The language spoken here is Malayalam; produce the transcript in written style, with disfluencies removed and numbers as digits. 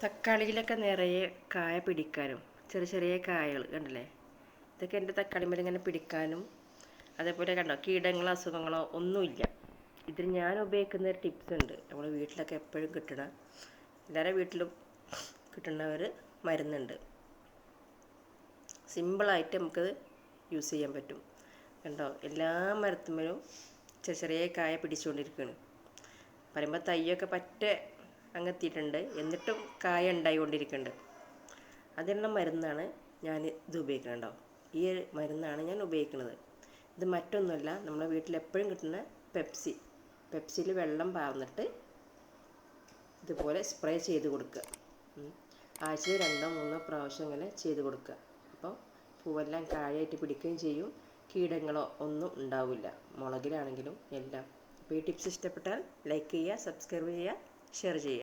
തക്കാളിയിലൊക്കെ നിറയെ കായ പിടിക്കാനും ചെറിയ ചെറിയ കായകൾ കണ്ടില്ലേ, ഇതൊക്കെ എൻ്റെ തക്കാളിമേൽ ഇങ്ങനെ പിടിക്കാനും അതേപോലെ കണ്ടോ കീടങ്ങളോ അസുഖങ്ങളോ ഒന്നുമില്ല. ഇതിൽ ഞാൻ ഉപയോഗിക്കുന്ന ഒരു ടിപ്സ് ഉണ്ട്. നമ്മുടെ വീട്ടിലൊക്കെ എപ്പോഴും കിട്ടണ, എല്ലാവരുടെ വീട്ടിലും കിട്ടുന്ന ഒരു മരുന്നുണ്ട്. സിമ്പിളായിട്ട് നമുക്കത് യൂസ് ചെയ്യാൻ പറ്റും. കണ്ടോ, എല്ലാ മരത്തുമ്മലും ചെറിയ ചെറിയ കായ പിടിച്ചുകൊണ്ടിരിക്കുകയാണ്. പറയുമ്പോൾ തയ്യൊക്കെ പറ്റേ അങ്ങെത്തിയിട്ടുണ്ട്, എന്നിട്ടും കായ ഉണ്ടായിക്കൊണ്ടിരിക്കുന്നുണ്ട്. അതിനുള്ള മരുന്നാണ് ഞാൻ ഇത് ഉപയോഗിക്കുന്നത്. ഈ മരുന്നാണ് ഞാൻ ഉപയോഗിക്കുന്നത്. ഇത് മറ്റൊന്നുമല്ല, നമ്മുടെ വീട്ടിലെപ്പോഴും കിട്ടുന്ന പെപ്സിയിൽ വെള്ളം പാർന്നിട്ട് ഇതുപോലെ സ്പ്രേ ചെയ്ത് കൊടുക്കുക. ആഴ്ചയിൽ 2-3 പ്രാവശ്യം ഇങ്ങനെ ചെയ്ത് കൊടുക്കുക. അപ്പോൾ പൂവെല്ലാം കായായിട്ട് പിടിക്കുകയും ചെയ്യും, കീടങ്ങളോ ഒന്നും ഉണ്ടാവില്ല, മുളകിലാണെങ്കിലും എല്ലാം. അപ്പോൾ ഈ ടിപ്സ് ഇഷ്ടപ്പെട്ടാൽ ലൈക്ക് ചെയ്യുക, സബ്സ്ക്രൈബ് ചെയ്യുക, ഷെയർ ചെയ്യുക.